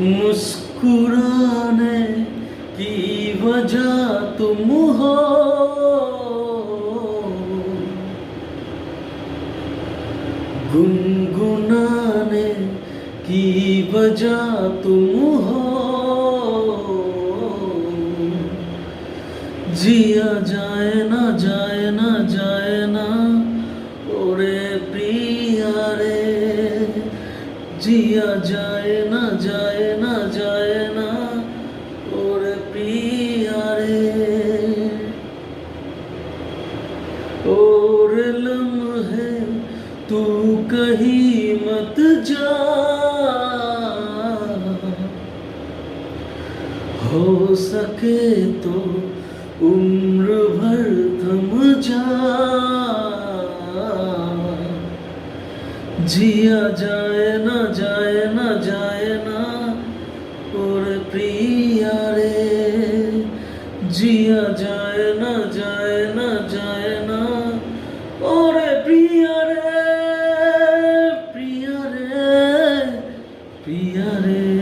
मुस्कुराने की वजह तुम हो, गुनगुनाने की वजह तुम हो, जिया जाए ना जाए ना जाए ना ओरे प्रिया रे, जिया जाए ना जाए ना जाए ना ओरे प्रिया रे, और लम्हे तू कहीं मत जा, हो सके तो उम्र भर थम जा, जिया जाए ना जाए ना जाए ना और प्रिया रे, जिया जाए ना जाए ना जाए ना और प्रिया रे, प्रिया रे, प्रिया रे।